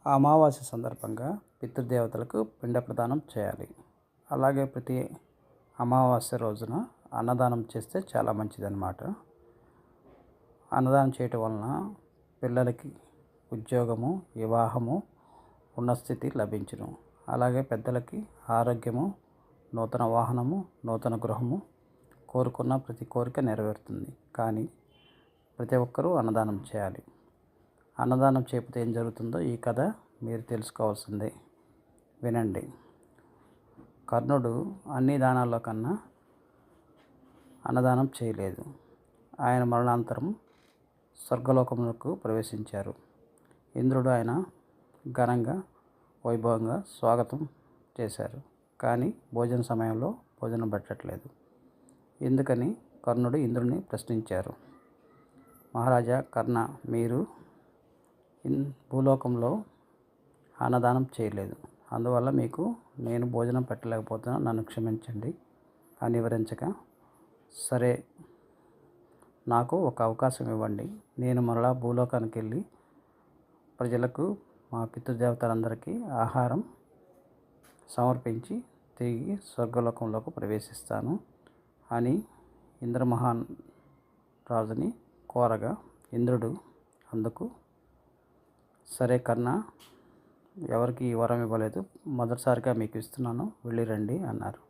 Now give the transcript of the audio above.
అమావాస్య సందర్భంగా పితృదేవతలకు పిండ ప్రదానం చేయాలి. అలాగే ప్రతి అమావాస్య రోజున అన్నదానం చేస్తే చాలా మంచిదన్నమాట. అన్నదానం చేయటం వలన పిల్లలకి ఉద్యోగము, వివాహము, ఉన్నత స్థితి లభించును. అలాగే పెద్దలకి ఆరోగ్యము, నూతన వాహనము, నూతన గృహము, కోరుకున్న ప్రతి కోరిక నెరవేరుతుంది. కానీ ప్రతి ఒక్కరూ అన్నదానం చేయాలి. అన్నదానం చేయకపోతే ఏం జరుగుతుందో ఈ కథ మీరు తెలుసుకోవాల్సిందే. వినండి. కర్ణుడు అన్ని దానాల్లో కన్నా అన్నదానం చేయలేదు. ఆయన మరణానంతరం స్వర్గలోకములకు ప్రవేశించారు. ఇంద్రుడు ఆయన ఘనంగా, వైభవంగా స్వాగతం చేశారు. కానీ భోజన సమయంలో భోజనం పెట్టట్లేదు. ఎందుకని కర్ణుడు ఇంద్రుడిని ప్రశ్నించారు. మహారాజా కర్ణ, మీరు భూలోకంలో అన్నదానం చేయలేదు. అందువల్ల మీకు నేను భోజనం పెట్టలేకపోతున్నా, నన్ను క్షమించండి అని వివరించగా, సరే నాకు ఒక అవకాశం ఇవ్వండి. నేను మరలా భూలోకానికి వెళ్ళి ప్రజలకు, మా పితృదేవతలందరికీ ఆహారం సమర్పించి తిరిగి స్వర్గలోకంలోకి ప్రవేశిస్తాను అని ఇంద్రమహాన్ రాజుని కోరగా, ఇంద్రుడు అందుకు సరే కర్ణ, ఎవరికి ఈ వరం ఇవ్వలేదు, మొదటిసారిగా మీకు ఇస్తున్నాను, వెళ్ళి రండి అన్నారు.